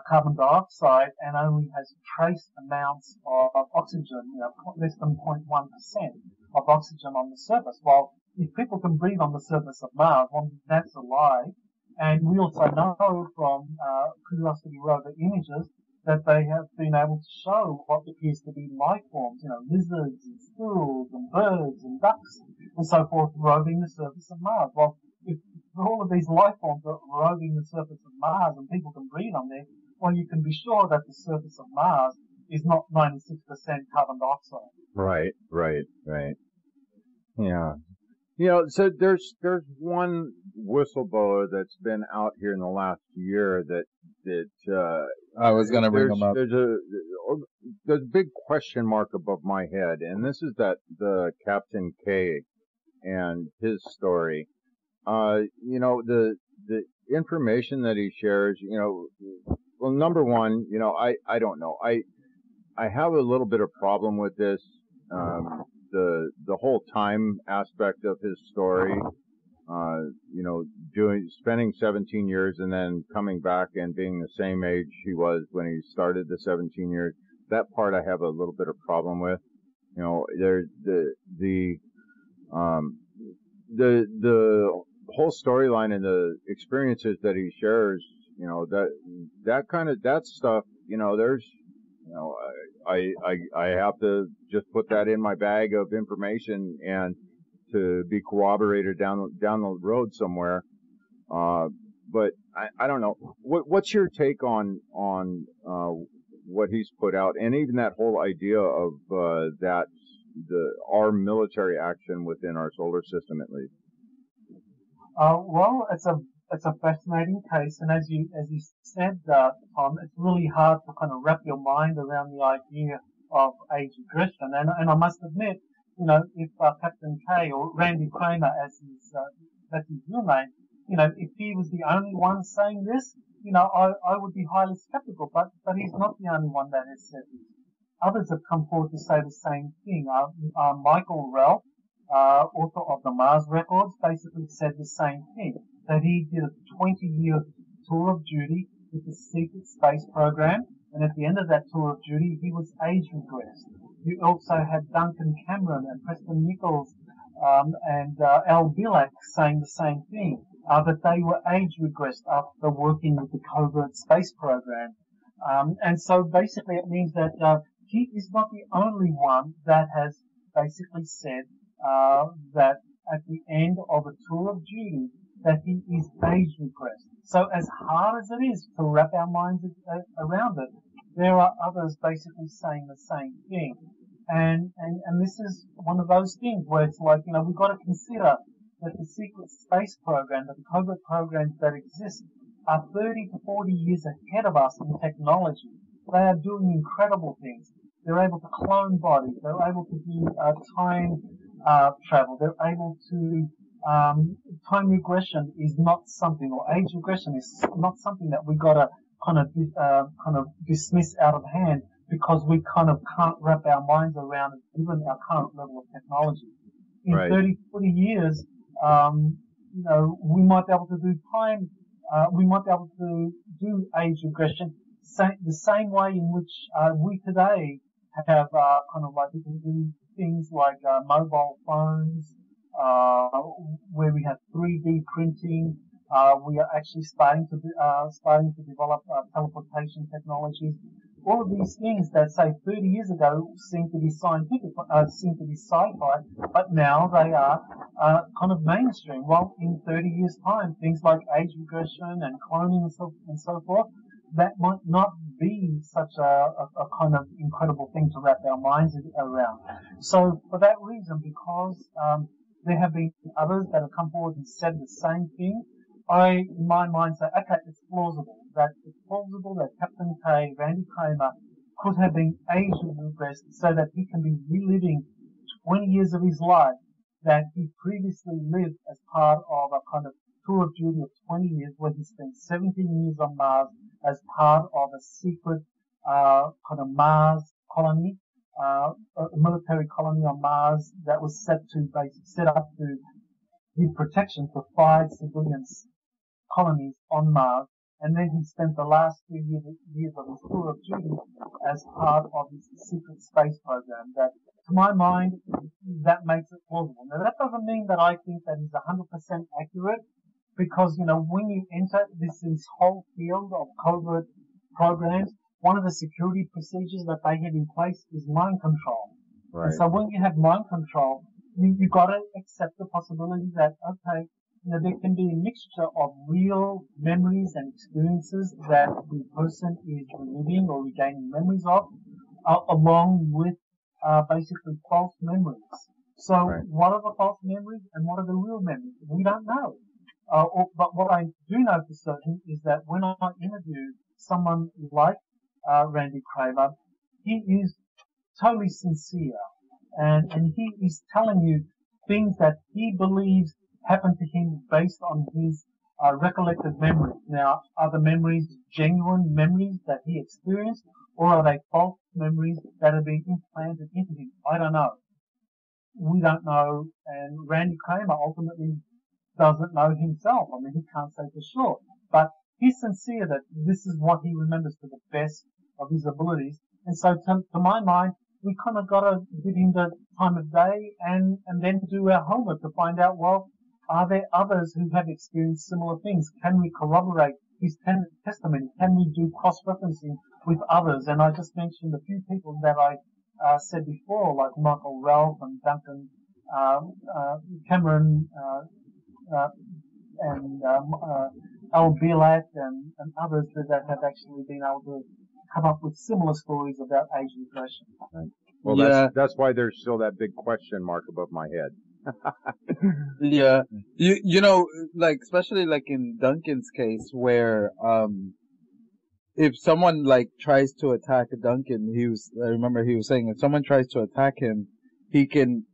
carbon dioxide and only has trace amounts of oxygen, less than 0.1% of oxygen on the surface. Well, if people can breathe on the surface of Mars, well, that's a lie. And we also know from Curiosity rover images that they have been able to show what appears to be life forms, lizards and squirrels and birds and ducks and so forth roving the surface of Mars. Well, if all of these life forms are roving the surface of Mars and people can breathe on there, well, you can be sure that the surface of Mars is not 96% carbon dioxide. Right. Yeah. So there's one whistleblower that's been out here in the last year that I was going to bring him up. There's a big question mark above my head, and this is the Captain K and his story. The information that he shares, well, number one, I don't know. I have a little bit of problem with this. The whole time aspect of his story, spending 17 years and then coming back and being the same age he was when he started the 17 years, that part I have a little bit of problem with. There's the whole storyline and the experiences that he shares, that stuff, there's, I have to just put that in my bag of information and to be corroborated down the road somewhere. But I don't know. What's your take on what he's put out, and even that whole idea of our military action within our solar system, at least? Well, it's a fascinating case, and as you said, Tom, it's really hard to kind of wrap your mind around the idea of age regression. And I must admit, if Captain K or Randy Kramer, that's his real name, if he was the only one saying this, I would be highly skeptical. But he's not the only one that has said this. Others have come forward to say the same thing. Michael E, author of the Mars Records, basically said the same thing, that he did a 20-year tour of duty with the secret space program, and at the end of that tour of duty, he was age regressed. You also had Duncan Cameron and Preston Nichols and Al Bielak saying the same thing, that they were age regressed after working with the covert space program. And so basically it means that he is not the only one that has basically said that at the end of a tour of duty that he is age regressed. So as hard as it is to wrap our minds around it, there are others basically saying the same thing. And this is one of those things where it's like, we've got to consider that the secret space program, that the covert programs that exist are 30 to 40 years ahead of us in technology. They are doing incredible things. They're able to clone bodies. They're able to do time travel. They're able to time regression is not something, or age regression is not something that we got to kind of dismiss out of hand because we kind of can't wrap our minds around it given our current level of technology. In Right. 30, 40 years, we might be able to do time. We might be able to do age regression the same way in which we today have kind of like we can do things like mobile phones, where we have 3D printing. We are actually starting to develop teleportation technologies. All of these things that, say, 30 years ago seemed to be scientific, seemed to be sci-fi, but now they are kind of mainstream. Well, in 30 years' time, things like age regression and cloning and so forth, that might not be such a kind of incredible thing to wrap our minds around. So for that reason, because there have been others that have come forward and said the same thing, I, in my mind, say, okay, it's plausible that Captain K, Randy Kramer, could have been age regressed so that he can be reliving 20 years of his life that he previously lived as part of a kind of tour of duty of 20 years where he spent 17 years on Mars as part of a secret kind of Mars colony, a military colony on Mars that was set up to give protection for 5 civilian colonies on Mars. And then he spent the last 3 years of his tour of duty as part of his secret space program. That, to my mind, that makes it plausible. Now, that doesn't mean that I think that is 100% accurate, because, when you enter this whole field of covert programs, one of the security procedures that they have in place is mind control. Right. And so when you have mind control, you've got to accept the possibility that, okay, there can be a mixture of real memories and experiences that the person is reliving or regaining memories of, along with basically false memories. So Right. What are the false memories and what are the real memories? We don't know. But what I do know for certain is that when I interview someone like Randy Kramer, he is totally sincere, and he is telling you things that he believes happened to him based on his recollected memories. Now, are the memories genuine memories that he experienced, or are they false memories that have been implanted into him? I don't know. We don't know, and Randy Kramer ultimately doesn't know himself. I mean, he can't say for sure, but he's sincere that this is what he remembers to the best of his abilities. And so, to my mind, we kind of got to give him the time of day and then do our homework to find out, well, are there others who have experienced similar things? Can we corroborate his testimony? Can we do cross-referencing with others? And I just mentioned a few people that I said before, like Michael Ralph and Duncan Cameron and Al Bielak and others that have actually been able to come up with similar stories about age regression. Right. Well, Yeah. that's why there's still that big question mark above my head. Yeah, you know, like especially like in Duncan's case, where if someone like tries to attack Duncan, I remember he was saying if someone tries to attack him, he can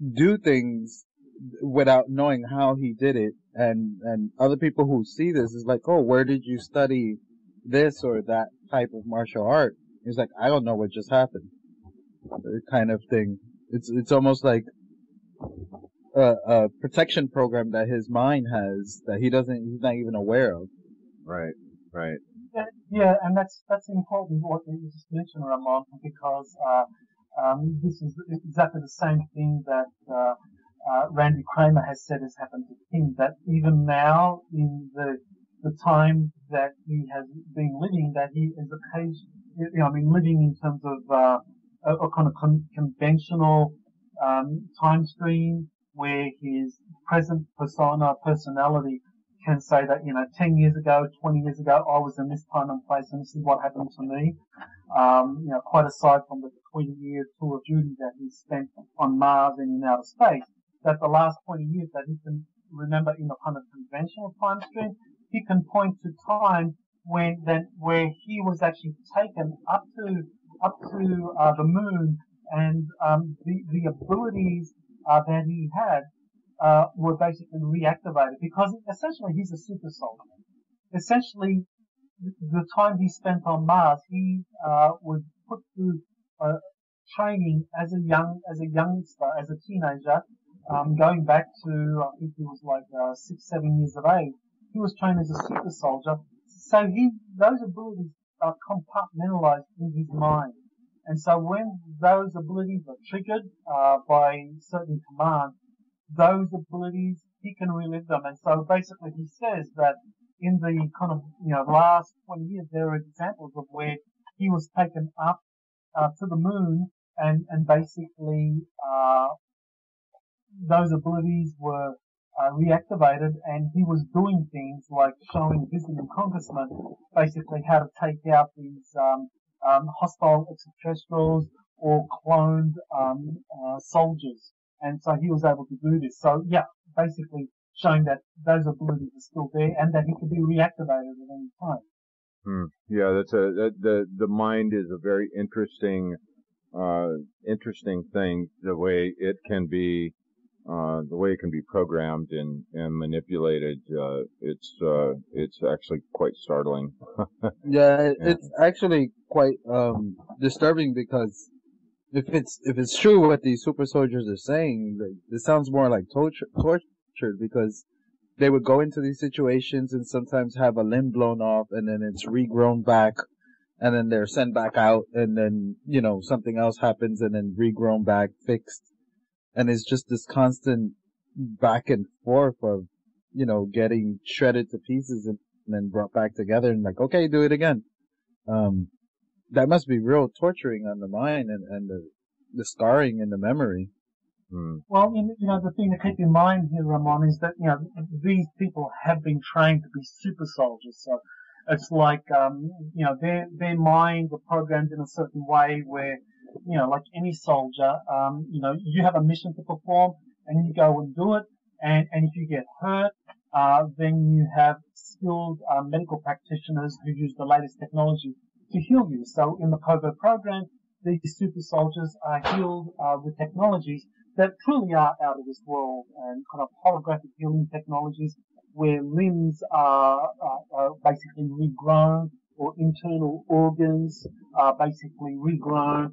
do things without knowing how he did it, and other people who see this is like, oh, where did you study this or that type of martial art? He's like, I don't know what just happened, kind of thing. It's almost like a protection program that his mind has that he's not even aware of. Right, right. Yeah, and that's important what you just mentioned, Ramon, because this is exactly the same thing that Randy Kramer has said has happened to him. That even now, in the time that he has been living, that he is living in terms of a kind of conventional time stream where his present personality can say that, 10 years ago, 20 years ago, I was in this time and place and this is what happened to me. Quite aside from the 20-year tour of duty that he spent on Mars and in outer space, that the last 20 years that he can remember in a kind of conventional time stream, he can point to time where he was actually taken up to the moon, and the abilities that he had were basically reactivated, because essentially he's a super soldier. Essentially, the time he spent on Mars, he was put through training as a youngster, as a teenager, going back to, I think he was like 6, 7 years of age. He was trained as a super soldier, so those abilities are compartmentalized in his mind. And so when those abilities are triggered by certain commands, those abilities, he can relive them. And so basically he says that in the kind of, last 20 years, there are examples of where he was taken up to the moon, and basically those abilities were reactivated, and he was doing things like showing visiting congressmen basically how to take out these hostile extraterrestrials or cloned soldiers. And so he was able to do this. So yeah, basically showing that those abilities are still there and that he can be reactivated at any time. Yeah, the mind is a very interesting thing. The way it can be programmed and manipulated. It's actually quite startling. Yeah, it's actually quite disturbing, because if it's true what these super soldiers are saying, it sounds more like tortured, because they would go into these situations and sometimes have a limb blown off, and then it's regrown back, and then they're sent back out, and then something else happens, and then regrown back, fixed, and it's just this constant back and forth of getting shredded to pieces and then brought back together, and like, okay, do it again. That must be real torturing on the mind and the scarring in the memory. Well, the thing to keep in mind here, Ramon, is that, these people have been trained to be super soldiers. So it's like, their minds are programmed in a certain way where, like any soldier, you have a mission to perform and you go and do it. And if you get hurt, then you have skilled medical practitioners who use the latest technology to heal you. So in the covert program, these super soldiers are healed with technologies that truly are out of this world, and kind of holographic healing technologies where limbs are basically regrown, or internal organs are basically regrown,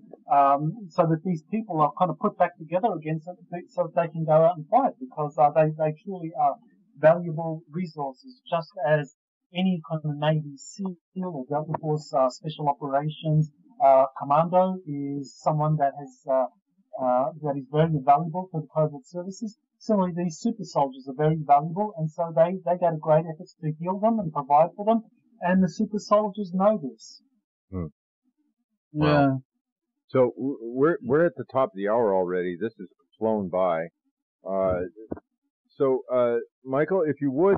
so that these people are kind of put back together again so that they can go out and fight, because they truly are valuable resources, just as any kind of Navy SEAL or Delta Force Special Operations commando is someone that has that is very valuable for the covert services. Similarly, these super soldiers are very valuable, and so they go to great efforts to heal them and provide for them, and the super soldiers know this. Yeah. Wow. So we're at the top of the hour already. This has flown by. So Michael, if you would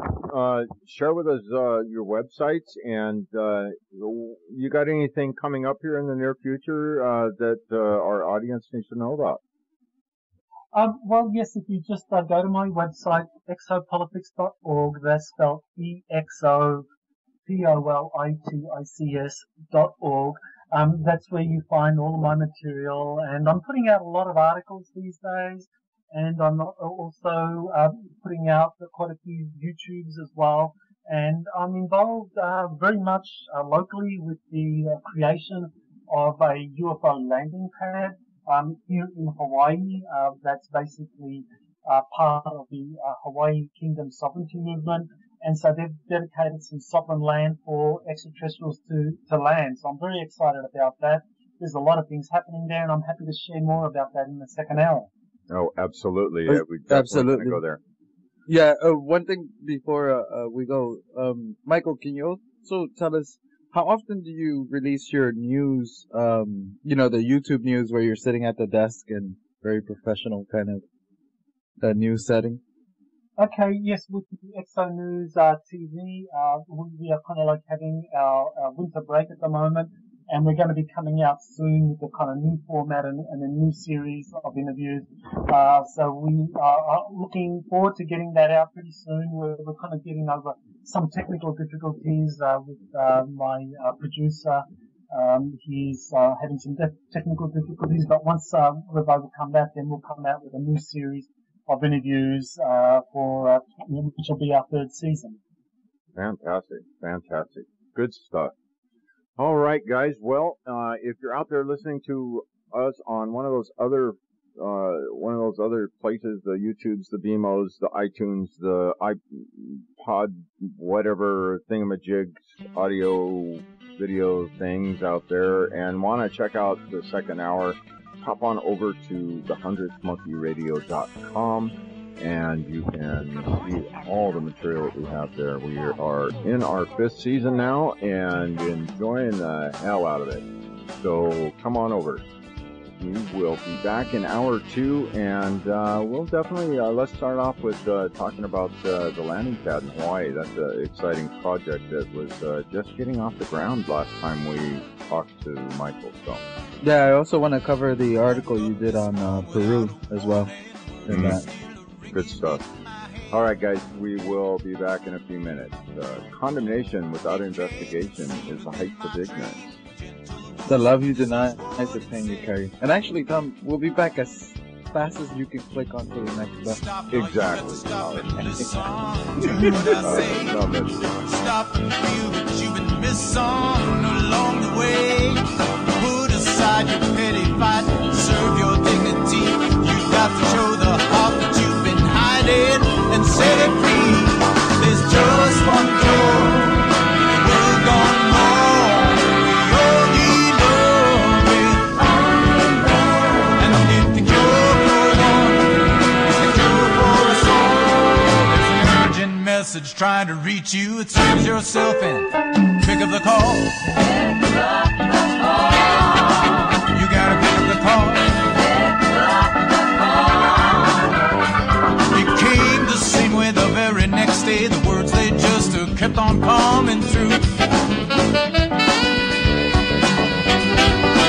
share with us your websites, and you got anything coming up here in the near future that our audience needs to know about? Well, yes, if you just go to my website, exopolitics.org, that's spelled EXOPOLITICS.org. That's where you find all of my material, and I'm putting out a lot of articles these days, and I'm also putting out quite a few YouTubes as well, and I'm involved very much locally with the creation of a UFO landing pad here in Hawaii. That's basically part of the Hawaii Kingdom Sovereignty Movement, and so they've dedicated some sovereign land for extraterrestrials to land. So I'm very excited about that. There's a lot of things happening there, and I'm happy to share more about that in the second hour. Oh, absolutely. Yeah, we definitely want to go there. Yeah, one thing before we go, Michael, can you also tell us how often do you release your news, the YouTube news where you're sitting at the desk and very professional kind of news setting? Okay, yes, with the Exo News TV, we are kind of like having our winter break at the moment, and we're going to be coming out soon with the kind of new format and a new series of interviews. So we are looking forward to getting that out pretty soon. We're kind of getting over some technical difficulties with my producer. He's having some technical difficulties, but once we've overcome that, then we'll come out with a new series of interviews for which will be our third season. Fantastic. Good stuff. All right, guys. Well, if you're out there listening to us on one of those other places, the YouTubes, the Vimos, the iTunes, the iPod, whatever thingamajigs, audio, video things out there, and want to check out the second hour, hop on over to the 100thmonkeyradio.com, and you can see all the material that we have there. We are in our 5th season now and enjoying the hell out of it. So come on over. We will be back in hour 2, and we'll definitely, let's start off with talking about the landing pad in Hawaii. That's an exciting project that was just getting off the ground last time we talked to Michael. So. Yeah, I also want to cover the article you did on Peru as well. In that. Good stuff. All right, guys, we will be back in a few minutes. Condemnation without investigation is the height of ignorance. The love you deny is the pain you carry. And actually, Tom, we'll be back as fast as you can click onto the next button. Exactly. Stop and feel that you've been missed on along the way. Put aside your petty fight, serve your dignity. You've got to show the heart that you've been hiding and set it free. There's just one door in the world gone wrong. We all need love, and if the cure for one is the cure for us all, there's an urgent message trying to reach you. It serves yourself and pick up the call. You gotta pick up the call. It came the same way the very next day. The words they just kept on coming through.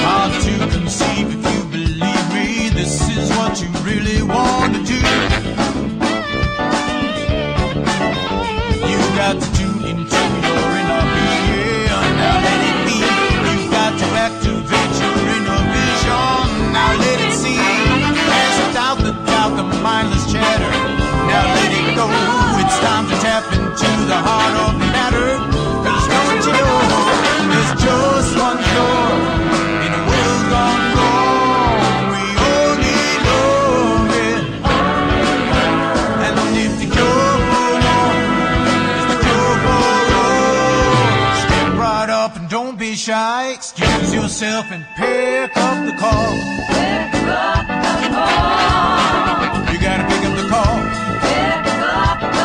Hard to conceive if you believe me. This is what you really want to do. You got to tune into your inner being. Now let it be. You got to activate your inner vision. Now let it see. Cast out the doubt, the mindless chatter. Now let it go. It's time to tap into the heart of the matter. 'Cause don't you know, there's just one door in a world gone wrong. We all need love, yeah. And if the cure for one is the cure for all, step right up and don't be shy. Excuse yourself and pick up the call. Pick up the call. You gotta pick up the call. Pick up the call.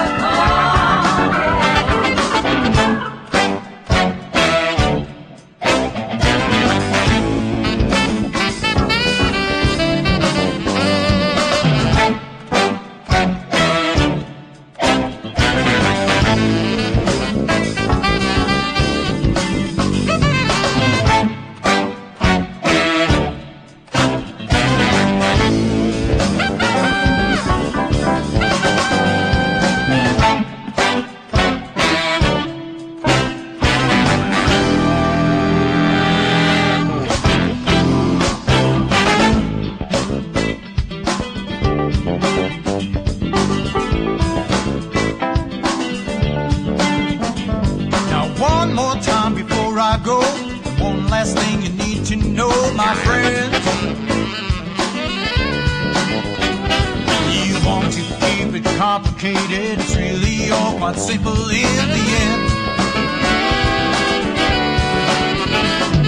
complicated. It's really all quite simple in the end.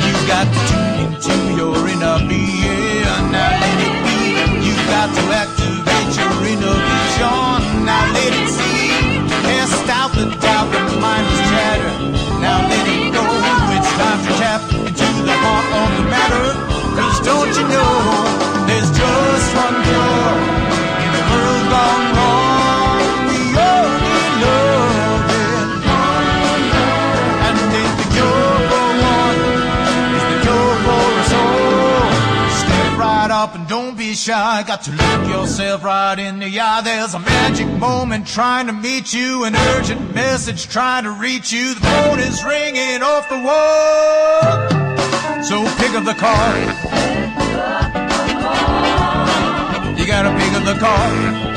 You got to tune into your inner being. Now let it be. You got to activate your inner vision. Now let it see. Cast out the doubt, the mindless chatter. Now let it go. It's time to tap into the heart of the matter. 'Cause don't you know, there's just one cure in the world gone wrong. We only love it. And if the cure for one is the cure for us all, step right up and don't be shy. Got to look yourself right in the eye. There's a magic moment trying to meet you, an urgent message trying to reach you. The phone is ringing off the wall. So pick up the card. You gotta pick up the card.